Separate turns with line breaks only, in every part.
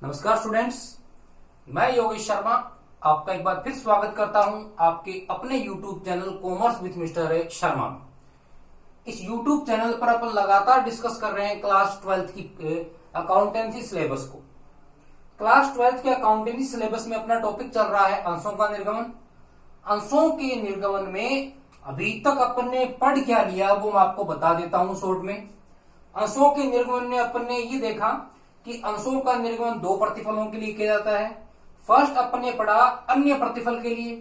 नमस्कार स्टूडेंट्स, मैं योगेश शर्मा आपका एक बार फिर स्वागत करता हूं आपके अपने YouTube channel commerce with mister Sharma. इस YouTube चैनल पर अपन लगातार डिस्कस कर रहे हैं क्लास 12th की अकाउंटेंसी सिलेबस को। क्लास 12th के अकाउंटेंसी सिलेबस में अपना टॉपिक चल रहा है अंशों का निर्गमन। अंशों के निर्गमन में अभी तक अपन ने पढ़ क्या लिया वो मैं आपको बता देता हूं शॉर्ट में। अंशों के निर्गमन में अपन ने ये देखा कि अंशों का निर्गमन दो प्रतिफलों के लिए किया जाता है। फर्स्ट अपन ने पढ़ा अन्य प्रतिफल के लिए,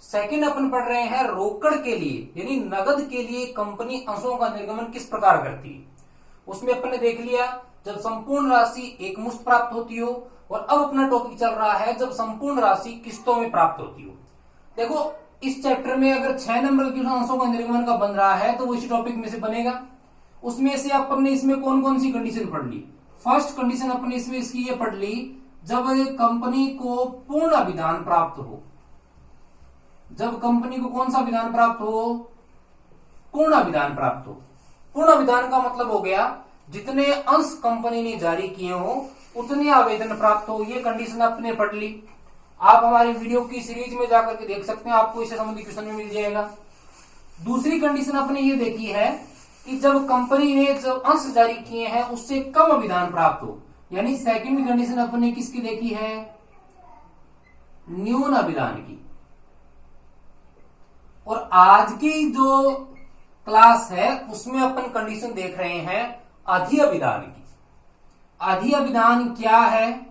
सेकंड अपन पढ़ रहे हैं रोकड़ के लिए यानी नगद के लिए कंपनी अंशों का निर्गमन किस प्रकार करती है। उसमें अपन ने देख लिया जब संपूर्ण राशि एक मुश्त प्राप्त होती हो, और अब अपना टॉपिक चल रहा है जब संपूर्ण राशि किस्तों में प्राप्त होती हो। देखो इस चैप्टर में अगर 6 नंबर के अंशों का निर्गमन का बन रहा है तो वो इसी टॉपिक में से बनेगा। उसमें से अपन ने इसमें कौन कौन सी कंडीशन पढ़ ली। फर्स्ट कंडीशन अपने इसमें इसकी ये पढ़ ली जब कंपनी को पूर्ण अभिधान प्राप्त हो। जब कंपनी को कौन सा विधान प्राप्त हो? पूर्ण अभिधान प्राप्त हो। पूर्ण अभिधान का मतलब हो गया जितने अंश कंपनी ने जारी किए हो उतने आवेदन प्राप्त हो। ये कंडीशन आपने पढ़ ली। आप हमारी वीडियो की सीरीज में जाकर के देख सकते हैं, आपको इससे संबंधित क्वेश्चन में मिल जाएगा। दूसरी कंडीशन आपने ये देखी है कि जब कंपनी ने जब अंश जारी किए हैं उससे कम अभिधान प्राप्त हो, यानी सेकंड कंडीशन अपने किसकी देखी है? न्यून अभिधान की। और आज की जो क्लास है उसमें अपन कंडीशन देख रहे हैं अधि अभिधान की। अधि अभिधान क्या है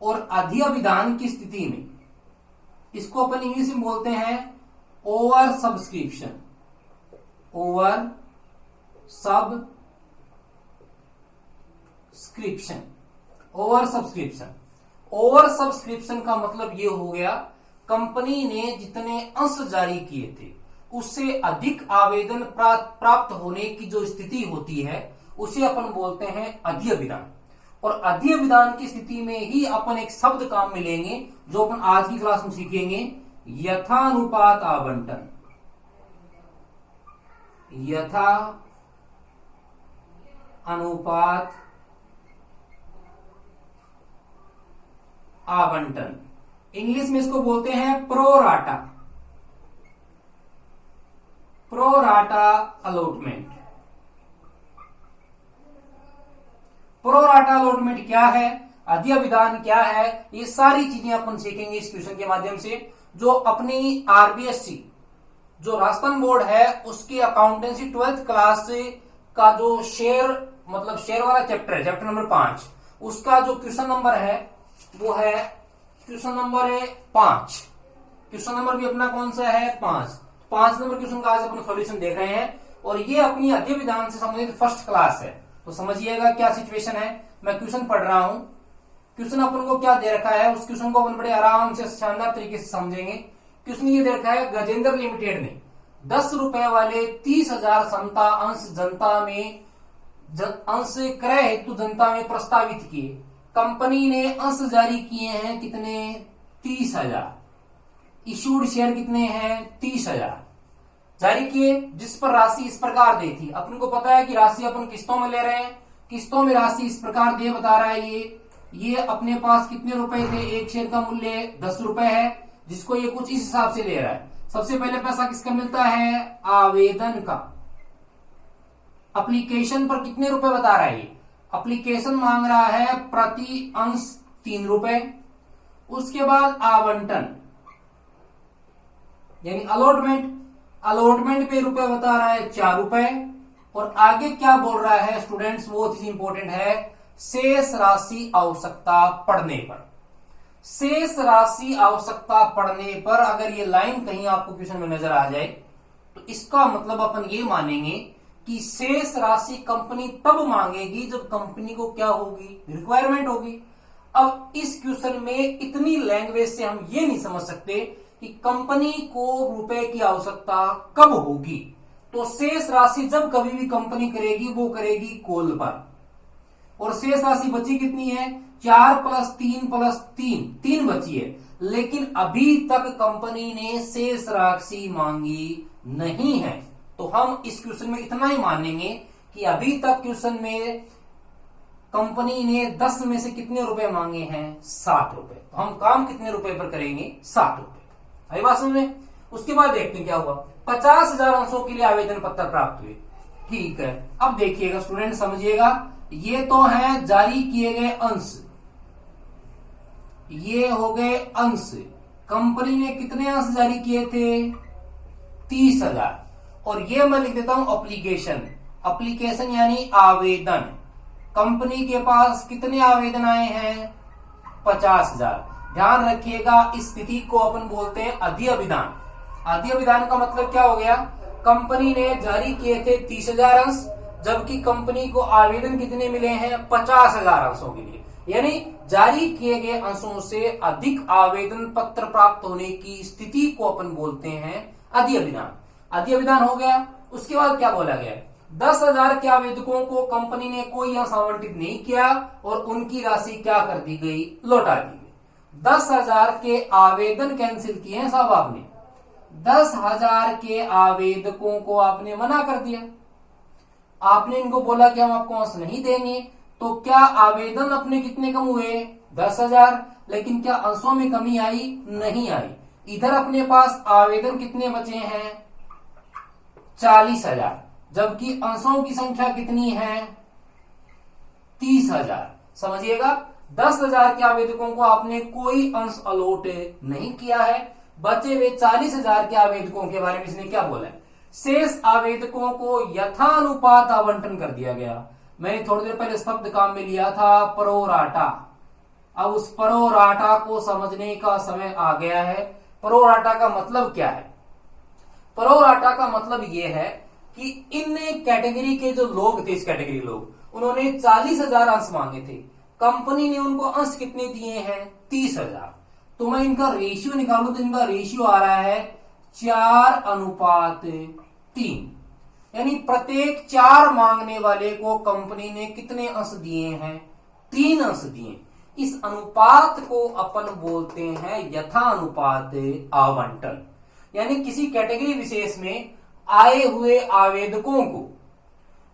और अधि अभिधान की स्थिति में इसको अपन इंग्लिश में बोलते हैं over subscription. Over subscription. Over subscription. Over subscription का मतलब ये हो गया कंपनी ने जितने अंश जारी किए थे उससे अधिक आवेदन प्राप्त होने की जो स्थिति होती है उसे अपन बोलते हैं अधि अभिधान। और अधि अभिधान की स्थिति में ही अपन एक शब्द काम में लेंगे जो अपन आज की क्लास में सीखेंगे, यथानुपात आवंटन। यथा अनुपात आवंटन। इंग्लिश में इसको बोलते हैं pro rata. Pro rata allotment. Pro rata allotment क्या है, अधि अभिधान क्या है, ये सारी चीजें अपन सीखेंगे इस क्वेश्चन के माध्यम से। जो अपनी आरबीएससी जो राजस्थान बोर्ड है उसकी अकाउंटेंसी 12th क्लास का जो शेयर मतलब शेयर वाला चैप्टर है, चैप्टर नंबर 5, उसका जो क्वेश्चन नंबर है वो है क्वेश्चन नंबर 5। क्वेश्चन नंबर भी अपना कौन सा है? 5 नंबर क्वेश्चन का आज अपन सॉल्यूशन देख रहे हैं। और ये अपनी अधि विधान से संबंधित फर्स्ट क्लास है, तो समझिएगा क्या सिचुएशन है। मैं क्वेश्चन पढ़ रहा हूं, क्वेश्चन अपन को क्या दे रखा है उस क्वेश्चन को अपन बड़े आराम से शानदार तरीके से समझेंगे। क्वेश्चन ये दे रखा है, गजेंद्र लिमिटेड ने 10 रुपए वाले 30,000 समता अंश जनता में अंश क्रय हेतु जनता में प्रस्तावित किए। कंपनी ने अंश जारी किए हैं कितने? 30,000। इशूड शेयर कितने हैं? 30,000 जारी किए, जिस पर राशि इस प्रकार दी थी। अपन को पता है कि राशि अपन किस्तों में ले रहे हैं, किस्तों में राशि इस प्रकार दे बता रहा है। ये अपने पास कितने रुपए थे? एक शेयर का मूल्य 10 रुपए है, जिसको ये कुछ इस हिसाब से ले रहा है। सबसे पहले पैसा किसका मिलता है? आवेदन का। एप्लीकेशन पर कितने रुपए बता रहा है? ये एप्लीकेशन मांग रहा है प्रति अंश 3 रुपए। उसके बाद आवंटन यानी अलॉटमेंट। अलॉटमेंट पे रुपए बता रहा है 4 रुपए। और आगे क्या बोल रहा है स्टूडेंट्स, वो चीज इंपॉर्टेंट है, शेष राशि आवश्यकता पड़ने पर। शेष राशि आवश्यकता पड़ने पर अगर ये लाइन कहीं आपको क्वेश्चन में नजर आ जाए तो इसका मतलब अपन ये मानेंगे कि शेष राशि कंपनी तब मांगेगी जब कंपनी को क्या होगी? रिक्वायरमेंट होगी। अब इस क्वेश्चन में इतनी लैंग्वेज से हम ये नहीं समझ सकते कि कंपनी को रुपए की आवश्यकता कब होगी। तो शेष राशि जब कभी भी कंपनी करेगी वो करेगी कॉल पर। और शेष राशि बची कितनी है? 4 + 3 + 3 बची है। लेकिन अभी तक कंपनी ने शेष राशि मांगी नहीं है। तो हम इस क्वेश्चन में इतना ही मानेंगे कि अभी तक क्वेश्चन में कंपनी ने 10 में से कितने रुपए मांगे हैं? 7 रुपए। तो हम काम कितने रुपए पर करेंगे? 7 रुपए। आई बात समझ में? उसके बाद देखते हैं क्या हुआ। 50,000 अंशों के लिए आवेदन पत्र प्राप्त हुए। ठीक है, अब देखिएगा स्टूडेंट, समझिएगा, ये तो है जारी किए गए अंश, ये हो गए अंश। कंपनी ने कितने अंश जारी किए थे? 30,000। और ये मैं लिख देता हूं एप्लीकेशन। एप्लीकेशन यानी आवेदन। कंपनी के पास कितने आवेदन आए हैं? 50,000। ध्यान रखिएगा, इस स्थिति को अपन बोलते हैं अधिअभिधान। अधिअभिधान का मतलब क्या हो गया? कंपनी ने जारी किए थे 30,000 अंश, जबकि कंपनी को आवेदन कितने मिले हैं? 50,000 अंशों के लिए। यानी जारी किए गए अंशों से अधिक आवेदन पत्र प्राप्त होने की स्थिति को अपन बोलते हैं अधिअभिधान। अधिअभिधान हो गया। उसके बाद क्या बोला गया? 10,000 के आवेदकों को कंपनी ने कोई अंश आवंटित नहीं किया और उनकी राशि क्या कर दी गई? लौटा दी गई। 10,000 के आवेदन कैंसिल किए हैं साहब आपने। 10,000 के आवेदकों को आपने मना कर दिया। आपने इनको बोला कि हम आपको अंश नहीं देंगे, तो क्या आवेदन अपने कितने कम हुए? 10,000। लेकिन क्या अंशों में कमी आई? नहीं आई। इधर अपने पास आवेदन कितने बचे हैं? 40,000, जबकि अंशों की संख्या कितनी है? 30,000। समझिएगा, 10,000 के आवेदकों को आपने कोई अंश अलॉट नहीं किया है। बचे हुए 40,000 के आवेदकों के बारे में इसने क्या बोला है? शेष आवेदकों को यथानुपात आवंटन कर दिया गया। मैंने थोड़ी देर पहले शब्द काम में लिया था प्रोराटा। अब उस प्रोराटा को समझने का समय आ गया है। प्रोराटा का मतलब क्या है? प्रोराटा का मतलब यह है कि इन कैटेगरी के जो लोग थे, इस कैटेगरी लोग, उन्होंने 40,000 अंश मांगे थे। कंपनी ने उनको अंश कितने दिए हैं? 30,000। तो मैं इनका रेशियो निकालूं तो इनका रेशियो आ रहा है 4:3। यानी प्रत्येक 4 मांगने वाले को कंपनी ने कितने अंश दिए हैं? 3 अंश दिए। इस अनुपात को अपन बोलते हैं यथानुपात आवंटन। यानी किसी कैटेगरी विशेष में आए हुए आवेदकों को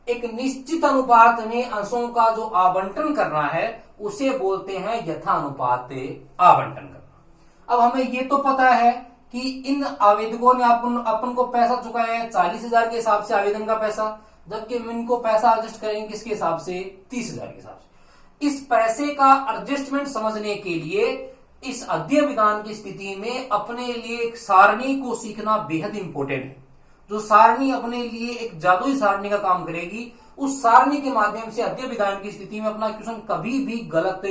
एक निश्चित अनुपात में अंशों का जो आवंटन करना है, उसे बोलते हैं यथानुपात आवंटन करना। अब हमें ये तो पता है कि इन आवेदकों ने अपन को पैसा चुकाया है 40,000 के हिसाब से आवेदन का पैसा, जबकि हम इनको पैसा एडजस्ट करेंगे किसके हिसाब से? 30,000 के हिसाब से। इस पैसे का एडजस्टमेंट समझने के लिए इस अधिअभिधान की स्थिति में अपने लिए एक सारणी को सीखना बेहद इंपॉर्टेंट है। जो सारणी अपने लिए एक जादुई सारणी का काम करेगी, उस सारणी के माध्यम से अधिअभिधान की स्थिति में अपना क्वेश्चन कभी भी गलत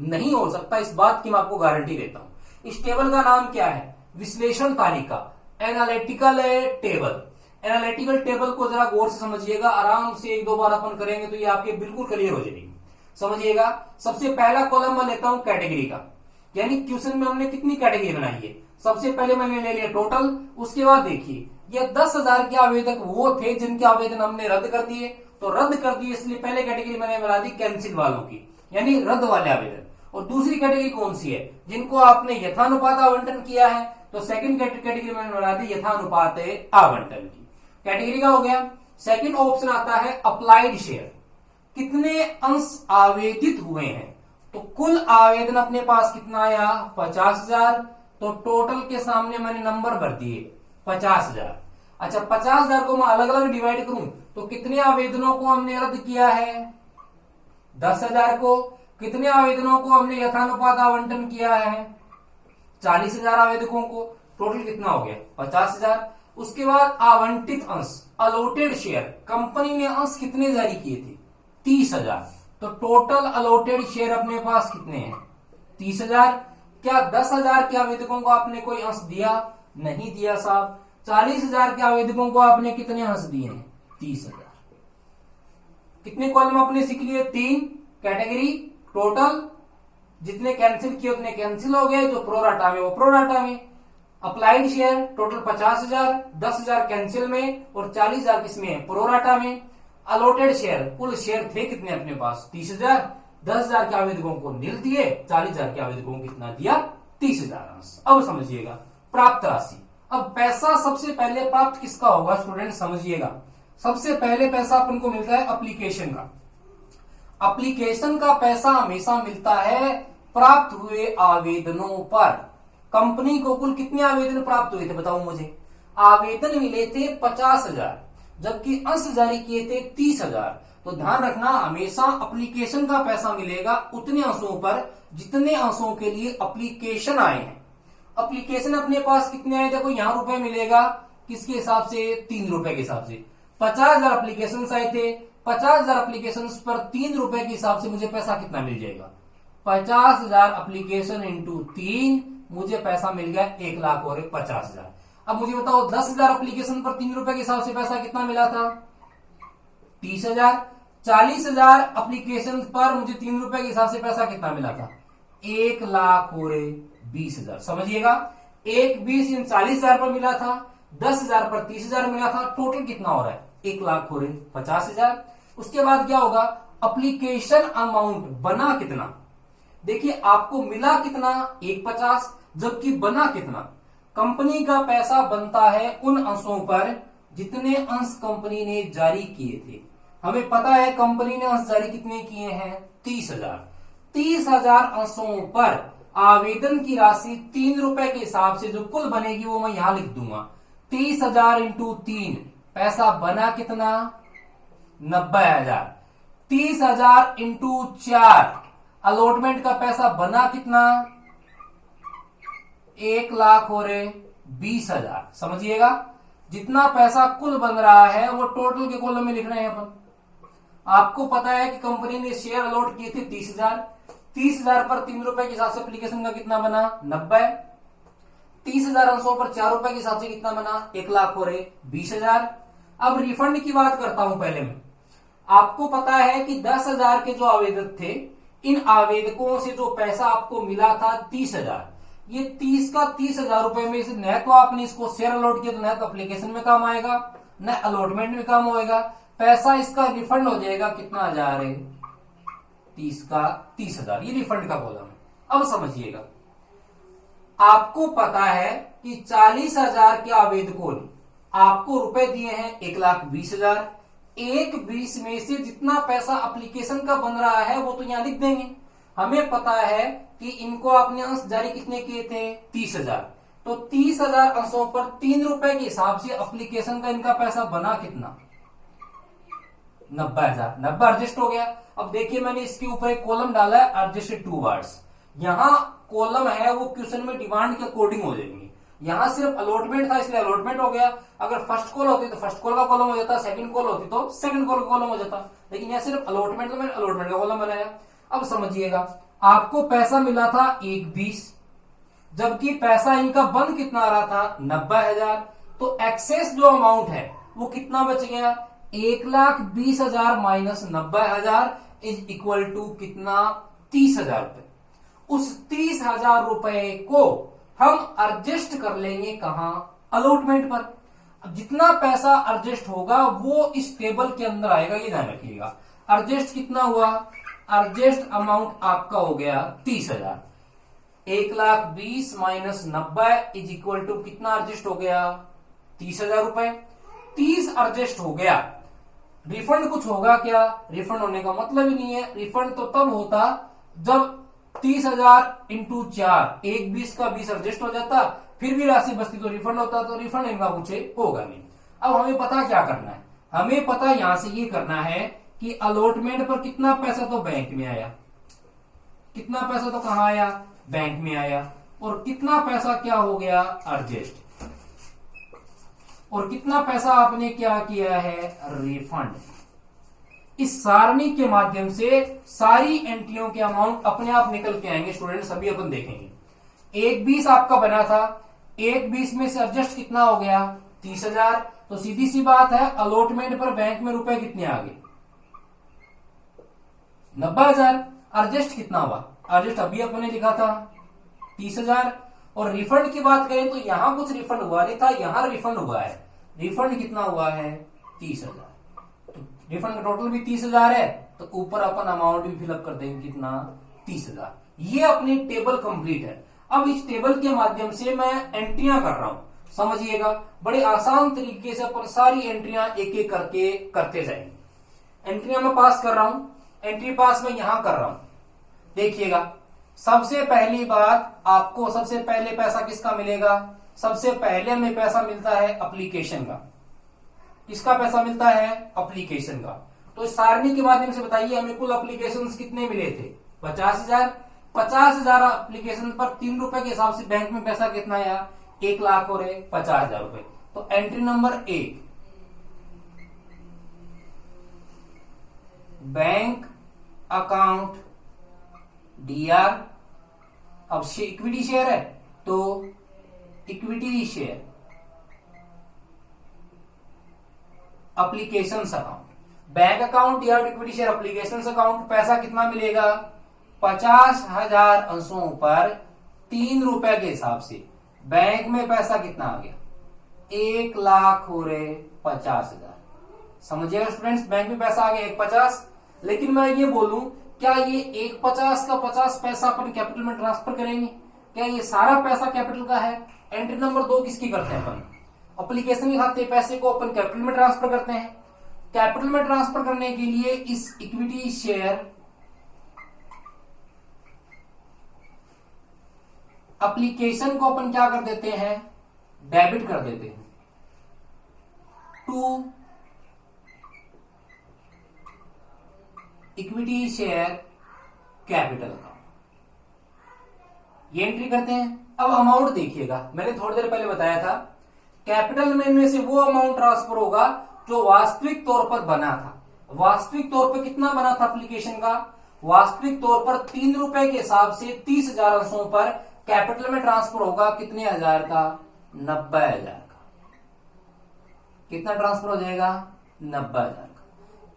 नहीं हो सकता। इस बात की मैं आपको गारंटी देता हूं। इस टेबल का नाम क्या है? विश्लेषण तालिका, एनालिटिकल टेबल। एनालिटिकल टेबल को जरा गौर से समझिएगा, आराम से 1-2 बार अपन करेंगे तो ये आपके बिल्कुल क्लियर हो जाएगी। समझिएगा, सबसे पहला कॉलम मैं लेता हूं कैटेगरी का, यानी क्वेश्चन में हमने कितनी कैटेगरी बनाई है। सबसे पहले मैंने ले लिया टोटल। उसके बाद देखिए, ये 10,000 के आवेदक वो थे जिनके आवेदन हमने रद्द कर दिए, तो रद्द कर दिए इसलिए पहले कैटेगरी मैंने बना दी कैंसिल वालों की, यानी रद्द वाले आवेदन। और दूसरी कैटेगरी कौन सी है? जिनको आपने यथानुपात आवंटन किया है, तो सेकंड कैटेगरी मैंने बना दी यथानुपात आवंटन की। कैटेगरी का हो गया। सेकंड ऑप्शन आता है अप्लाइड शेयर। कितने अंश आवेदित हुए हैं? तो कुल आवेदन अपने पास कितना आया? 50,000। तो टोटल के सामने मैंने नंबर भर दिए 50,000। अच्छा, 50,000 को मैं अलग अलग डिवाइड करूं तो कितने आवेदनों को हमने रद्द किया है? 10,000 को। कितने आवेदनों को हमने यथानुपात आवंटन किया है? 40,000 आवेदकों को। टोटल कितना हो गया? 50,000। उसके बाद आवंटित अंश, अलॉटेड शेयर, कंपनी ने अंश कितने जारी किए थे? 30,000। तो टोटल अलॉटेड शेयर अपने पास कितने हैं? 30,000। क्या 10,000 के आवेदकों को आपने कोई अंश दिया? नहीं दिया साहब। 40,000 के आवेदकों को आपने कितने अंश दिए हैं? 30,000। कितने कॉलम आपने सीख लिए? 3। कैटेगरी, टोटल, जितने कैंसिल किए उतने कैंसिल हो गए, जो प्रोराटा में वो प्रोराटा में। अप्लाइड शेयर टोटल 50,000, 10,000 कैंसिल में और 40,000 किसमें है? प्रोराटा में। अलॉटेड शेयर, कुल शेयर थे कितने अपने पास? 30,000। 10,000 के आवेदकों को नील दिए, 40,000 के आवेदकों को कितना दिया? 30,000 अंश। अब समझिएगा प्राप्त राशि। अब पैसा सबसे पहले प्राप्त किसका होगा स्टूडेंट? समझिएगा, सबसे पहले पैसा अपन को मिलता है एप्लीकेशन का। एप्लीकेशन का पैसा हमेशा मिलता है प्राप्त हुए आवेदनों पर। कंपनी को कुल कितने आवेदन प्राप्त हुए थे बताओ मुझे। आवेदन मिले थे 50,000, जबकि अंश जारी किए थे 30,000। तो ध्यान रखना, हमेशा एप्लीकेशन का पैसा मिलेगा उतने अंशों पर जितने अंशों के लिए एप्लीकेशन आए हैं। एप्लीकेशन अपने पास कितने आए, देखो यहां रुपए मिलेगा किसके हिसाब से, 3 रुपए के हिसाब से। 50,000 एप्लीकेशन आए थे, 50,000 एप्लीकेशन पर 3 रुपए के हिसाब से मुझे पैसा कितना मिल जाएगा, 50,000 एप्लीकेशन इंटू 3, मुझे पैसा मिल गया 1,00,000 और 50,000। अब मुझे बताओ 10,000 एप्लीकेशन पर 3 रुपए के हिसाब से पैसा कितना मिला था, 30,000। 40,000 एप्लीकेशन पर मुझे 3 रुपए के हिसाब से पैसा कितना मिला था, 1,00,000 और 20,000। समझिएगा, 1,20 इन 40,000 पर मिला था, 10,000 पर 30,000 मिला था, टोटल कितना हो रहा है 1,00,000 और 50,000। उसके बाद क्या होगा, एप्लीकेशन अमाउंट बना कितना, देखिए आपको मिला कितना 1,50, जबकि बना कितना। कंपनी का पैसा बनता है उन अंशों पर जितने अंश कंपनी ने जारी किए थे। हमें पता है कंपनी ने अंश जारी कितने किए हैं, 30,000। 30,000 अंशों पर आवेदन की राशि 3 रुपए के हिसाब से जो कुल बनेगी वो मैं यहां लिख दूंगा। 30,000 इंटू 3, पैसा बना कितना 90,000। 30,000 इंटू 4, अलॉटमेंट का पैसा बना कितना 1,00,000 और 20,000। समझिएगा, जितना पैसा कुल बन रहा है वो टोटल के कॉलम में लिख रहे हैं अपन। आपको पता है कि कंपनी ने शेयर अलॉट किए थे 30,000। 30,000 पर 3 रुपए के हिसाब से एप्लीकेशन का कितना बना 90। 30,000 अंशों पर 4 रुपए के हिसाब से कितना बना 1,00,000 और 20,000। अब रिफंड की बात करता हूं पहले मैं। आपको पता है कि 10,000 के जो आवेदक थे, इन आवेदकों से जो पैसा आपको मिला था 30,000, ये 30 का 30,000 रुपए में से न तो आपने इसको शेयर अलॉट किया तो न तो एप्लीकेशन में काम आएगा न अलॉटमेंट में काम होएगा। पैसा इसका रिफंड हो जाएगा कितना हजार है, 30 का 30,000, ये रिफंड का कॉलम है। अब समझिएगा, आपको पता है कि 40,000 के आवेदकों ने आपको रुपए दिए हैं 1,20,000। 1,20 में से जितना पैसा एप्लीकेशन का बन रहा है वो तो यहां लिख देंगे। हमें पता है कि इनको आपने अंश जारी कितने किए थे 30,000, तो 30,000 अंशों पर 3 रुपए के हिसाब से एप्लीकेशन का इनका पैसा बना कितना 90,000। 90 एडजस्ट हो गया। अब देखिए मैंने इसके ऊपर एक कॉलम डाला है एडजस्टेड टू वर्ड्स। यहां कॉलम है वो क्वेश्चन में डिमांड के अकॉर्डिंग हो जाएंगे। यहां सिर्फ अलॉटमेंट था इसलिए अलॉटमेंट हो गया। अगर फर्स्ट कॉल होती तो फर्स्ट कॉल का कॉलम हो जाता, सेकंड कॉल होती तो सेकंड कॉल का कॉलम हो जाता, लेकिन यहां सिर्फ अलॉटमेंट, तो मैंने अलॉटमेंट का कॉलम बनाया। अब समझिएगा, आपको पैसा मिला था 1,20, जबकि पैसा इनका बंद कितना आ रहा था 90,000। तो एक्सेस जो अमाउंट है वो कितना बच गया 1,20,000 माइनस 90,000 इज इक्वल टू कितना 30,000 रुपए। उस 30,000 रुपए को हम एडजस्ट कर लेंगे कहां, अलॉटमेंट पर। अब जितना पैसा एडजस्ट होगा वो इस टेबल के अंदर आएगा, ये ध्यान रखिएगा। एडजस्ट कितना हुआ, एडजस्ट अमाउंट आपका हो गया 30,000। 1,20,000 माइनस 90 इज इक्वल टू कितना एडजस्ट हो गया 30,000 रुपए। 30 एडजस्ट हो गया। रिफंड कुछ होगा क्या, रिफंड होने का मतलब ही नहीं है। रिफंड तो तब होता जब 30,000 इंटू 4, 1,20 का 20 एडजस्ट हो जाता, फिर भी राशि बचती तो रिफंड होता, तो रिफंड इनका कुछ होगा नहीं। अब हमें पता क्या करना है, हमें पता यहां से ये करना है कि अलॉटमेंट पर कितना पैसा तो बैंक में आया, कितना पैसा तो कहां आया, बैंक में आया, और कितना पैसा क्या हो गया एडजस्ट, और कितना पैसा आपने क्या किया है रिफंड। इस सारणी के माध्यम से सारी एंट्रियों के अमाउंट अपने आप निकल के आएंगे स्टूडेंट, सभी अपन देखेंगे। 1,20 आपका बना था, 1,20 में से एडजस्ट कितना हो गया 30,000, तो सीधी सी बात है अलॉटमेंट पर बैंक में रुपए कितने आ गए 90,000। एडजस्ट कितना हुआ, एडजस्ट अभी अपने लिखा था 30,000। और रिफंड की बात करें तो यहां कुछ रिफंड हुआ नहीं था, यहां रिफंड हुआ है। रिफंड कितना हुआ है 30,000, तो रिफंड का टोटल भी 30,000 है, तो ऊपर अपन अमाउंट भी फिलअप कर देंगे कितना 30,000। ये अपनी टेबल कंप्लीट है। अब इस टेबल के माध्यम से मैं एंट्रियां कर रहा हूं, समझिएगा बड़े आसान तरीके से अपन सारी एंट्रियां एक एक करके करते जाएंगे। एंट्रियां मैं पास कर रहा हूं, एंट्री पास मैं यहां कर रहा हूं। देखिएगा, सबसे पहली बात, आपको सबसे पहले पैसा किसका मिलेगा? सबसे पहले हमें पैसा मिलता है एप्लीकेशन का। किसका पैसा मिलता है? एप्लीकेशन का। तो इस सारणी के माध्यम से बताइए हमें कुल एप्लीकेशंस कितने मिले थे? 50,000। 50,000 एप्लीकेशन पर 3 रुपए के हिसाब से बैंक में पैसा कितना आया? 1 लाख और 50,000 रुपए। तो entry number 1, bank account DR. अब इक्विटी शेयर है तो equity share applications account, bank account DR equity share applications account. पैसा कितना मिलेगा? 50,000 अंशों पर 3 रुपए के हिसाब से बैंक में पैसा कितना आ गया? 1 लाख और 50,000। समझिएगा स्टूडेंट्स, बैंक में पैसा आ गया 1,50,000। लेकिन मैं ये बोलूं, क्या ये 1,50,000 का 50 पैसा अपन कैपिटल में ट्रांसफर करेंगे? क्या ये सारा पैसा कैपिटल का है? एंट्री नंबर 2 किसकी करते हैं अपन? एप्लीकेशन के खाते पैसे को अपन कैपिटल में ट्रांसफर करते हैं। कैपिटल में ट्रांसफर करने के लिए इस इक्विटी शेयर एप्लीकेशन को अपन क्या कर देते हैं? डेबिट कर देते हैं to equity share capital account. ये एंट्री करते हैं। अब अमाउंट देखिएगा, मैंने थोड़ी देर पहले बताया था कैपिटल में से वो अमाउंट ट्रांसफर होगा जो वास्तविक तौर पर बना था। वास्तविक तौर पर कितना बना था एप्लीकेशन का? वास्तविक तौर पर 3 रुपए के हिसाब से 30,000 अंशों पर कैपिटल में ट्रांसफर होगा कितने हजार का? 90,000 का। कितना ट्रांसफर हो जाएगा? 90,000 का।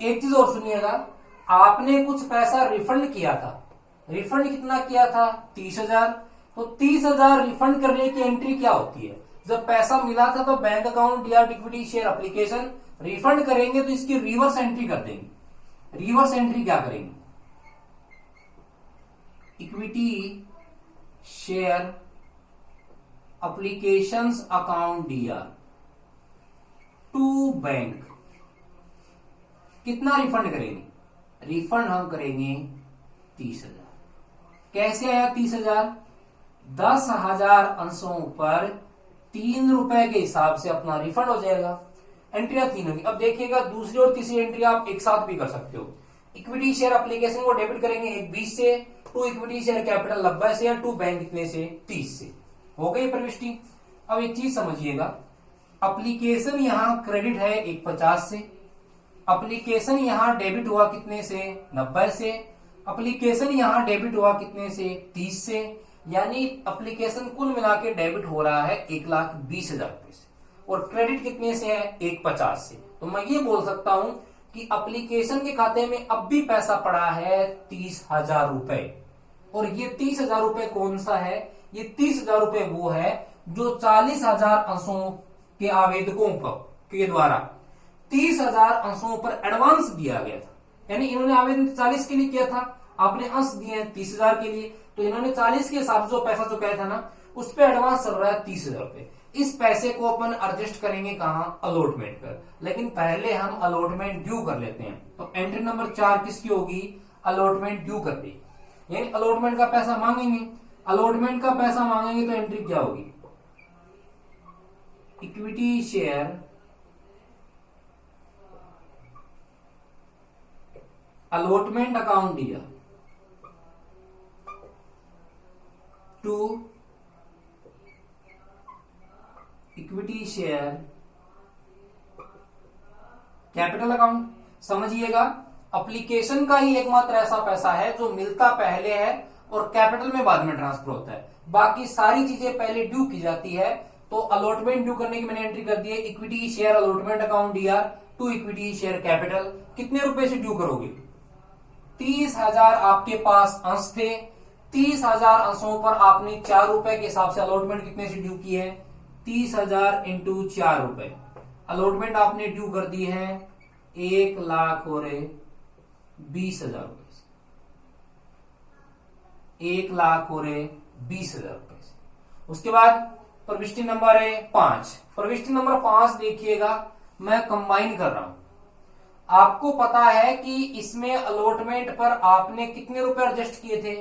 एक चीज और सुनिएगा, आपने कुछ पैसा रिफंड किया था। रिफंड कितना किया था? 30,000। तो 30,000 रिफंड करने की एंट्री क्या होती है? जब पैसा मिला था तो बैंक अकाउंट या इक्विटी शेयर एप्लीकेशन रिफंड करेंगे तो इसकी रिवर्स एंट्री कर देंगे। रिवर्स एंट्री क्या करेंगे? Equity share applications account DR to bank. कितना रिफंड करेंगे? रिफंड हम करेंगे 30,000। कैसे आया 30,000? 10,000 अंशों पर 3 रुपए के हिसाब से अपना रिफंड हो जाएगा। एंट्रियां 3 होगी। अब देखिएगा, दूसरी और तीसरी एंट्री आप एक साथ भी कर सकते हो। इक्विटी शेयर एप्लीकेशन को डेबिट करेंगे 1,20 से, टू इक्विटी शेयर कैपिटल 90 से, टू बैंक कितने से? 30 से। हो गई प्रविष्टि। अब एक चीज समझिएगा, एप्लीकेशन यहां क्रेडिट है 1,50 से, एप्लीकेशन यहां डेबिट हुआ कितने से? 90 से। एप्लीकेशन यहां डेबिट हुआ कितने से? 30 से। यानी एप्लीकेशन कुल मिला के डेबिट हो रहा है 1,20,000 रुपए से, और क्रेडिट कितने से है? 1,50 से। तो मैं ये बोल सकता हूं कि एप्लीकेशन के खाते में अब भी पैसा पड़ा है 30,000 रुपए। और ये 30,000 रुपए कौन सा है? ये 30,000 रुपए वो है जो 40,000 अंशों के आवेदकों के द्वारा 30,000 अंशों पर एडवांस दिया गया था। यानी इन्होंने आवेदन 40 के लिए किया था, आपने अंश दिए हैं 30,000 के लिए, तो इन्होंने 40 के हिसाब से जो पैसा चुकाया था ना, उस पर एडवांस चल रहा है 30,000 रुपए। इस पैसे को अपन एडजस्ट करेंगे कहां? अलॉटमेंट पर। लेकिन पहले हम अलॉटमेंट ड्यू कर लेते हैं। तो एंट्री नंबर 4 किसकी होगी? अलॉटमेंट ड्यू कर देगी। यानी अलॉटमेंट का पैसा मांगेंगे। अलॉटमेंट का पैसा मांगेंगे तो एंट्री क्या होगी? इक्विटी शेयर अलॉटमेंट अकाउंट दिया to equity share capital account. समझिएगा, एप्लीकेशन का ही एकमात्र ऐसा पैसा है जो मिलता पहले है और कैपिटल में बाद में ट्रांसफर होता है। बाकी सारी चीजें पहले ड्यू की जाती है। तो अलॉटमेंट ड्यू करने की मैंने एंट्री कर दी है, equity share allotment account DR to equity share capital. कितने रुपए से ड्यू करोगे? 30,000 आपके पास अंश थे, 30,000 अंशों पर आपने 4 रुपए के हिसाब से अलॉटमेंट कितने से ड्यू की है? 30,000 इंटू 4 रुपए। अलॉटमेंट आपने ड्यू कर दी है 1,20,000 रुपए से, 1,20,000 रुपए से। उसके बाद प्रविष्टि नंबर है 5। प्रविष्टि नंबर 5 देखिएगा, मैं कंबाइन कर रहा हूं। आपको पता है कि इसमें अलॉटमेंट पर आपने कितने रुपए एडजस्ट किए थे?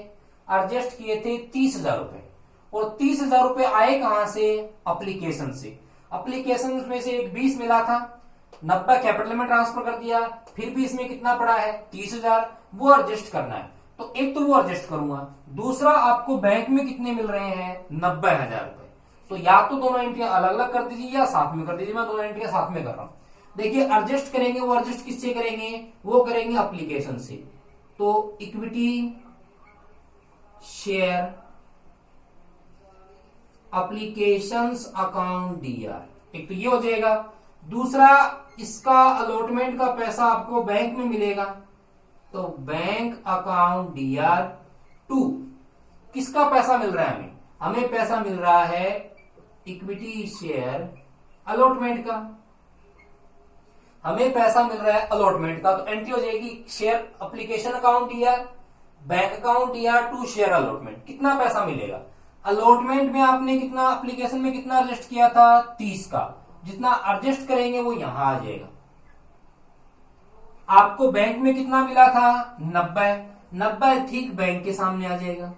एडजस्ट किए थे 30,000 रुपए। और 30,000 रुपए आए कहां से? एप्लीकेशन से। एप्लीकेशन में से एक 20 मिला था, 90 कैपिटल में ट्रांसफर कर दिया, फिर भी इसमें कितना पड़ा है? 30,000, वो एडजस्ट करना है। तो एक तो वो एडजस्ट करूंगा, दूसरा आपको बैंक में कितने मिल रहे हैं? 90,000 रुपए। तो या तो दोनों एंट्रियां अलग अलग कर दीजिए या साथ में कर दीजिए। मैं दोनों एंट्रियां साथ में कर रहा हूं। देखिए एडजस्ट करेंगे, वो एडजस्ट किससे करेंगे? वो करेंगे एप्लीकेशन से। तो equity share applications account D R, एक तो ये हो जाएगा। दूसरा, इसका अलॉटमेंट का पैसा आपको बैंक में मिलेगा, तो बैंक अकाउंट डीआर 2। किसका पैसा मिल रहा है हमें? हमें पैसा मिल रहा है इक्विटी शेयर अलॉटमेंट का। हमें पैसा मिल रहा है अलॉटमेंट का, तो एंट्री हो जाएगी share application account DR, bank account DR 2 share allotment. कितना पैसा मिलेगा? अलॉटमेंट में आपने कितना, एप्लीकेशन में कितना एडजस्ट किया था? 30 का। जितना एडजस्ट करेंगे वो यहां आ जाएगा। आपको बैंक में कितना मिला था? 90 ठीक बैंक के सामने आ जाएगा।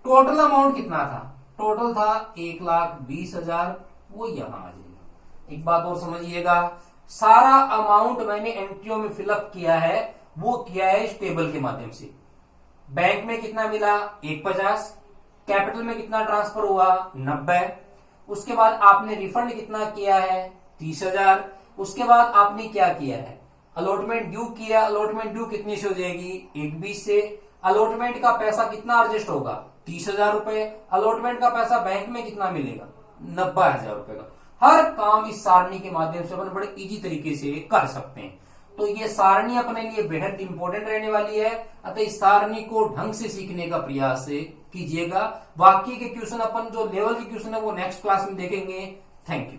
टोटल अमाउंट कितना था? टोटल था 1,20,000, वो यहां आ जाएगा। एक बात और समझिएगा, सारा अमाउंट मैंने एंट्रियों में फिलअप किया है, वो किया है इस टेबल के माध्यम से। बैंक में कितना मिला? 150, कैपिटल में कितना ट्रांसफर हुआ? 90। उसके बाद आपने रिफंड कितना किया है? 30,000। उसके बाद आपने क्या किया है? अलॉटमेंट ड्यू किया। अलॉटमेंट ड्यू कितनी से हो जाएगी? 120 से। अलॉटमेंट का पैसा कितना एडजस्ट होगा? 30,000 रुपए। अलॉटमेंट का पैसा बैंक में कितना मिलेगा? 90,000 रुपए का। हर काम इस सारणी के माध्यम से अपन बड़े इजी तरीके से कर सकते हैं। तो ये सारणी अपने लिए बेहद इंपॉर्टेंट रहने वाली है, अतः इस सारणी को ढंग से सीखने का प्रयास कीजिएगा। बाकी के क्वेश्चन अपन जो लेवल के क्वेश्चन है वो नेक्स्ट क्लास में देखेंगे। Thank you.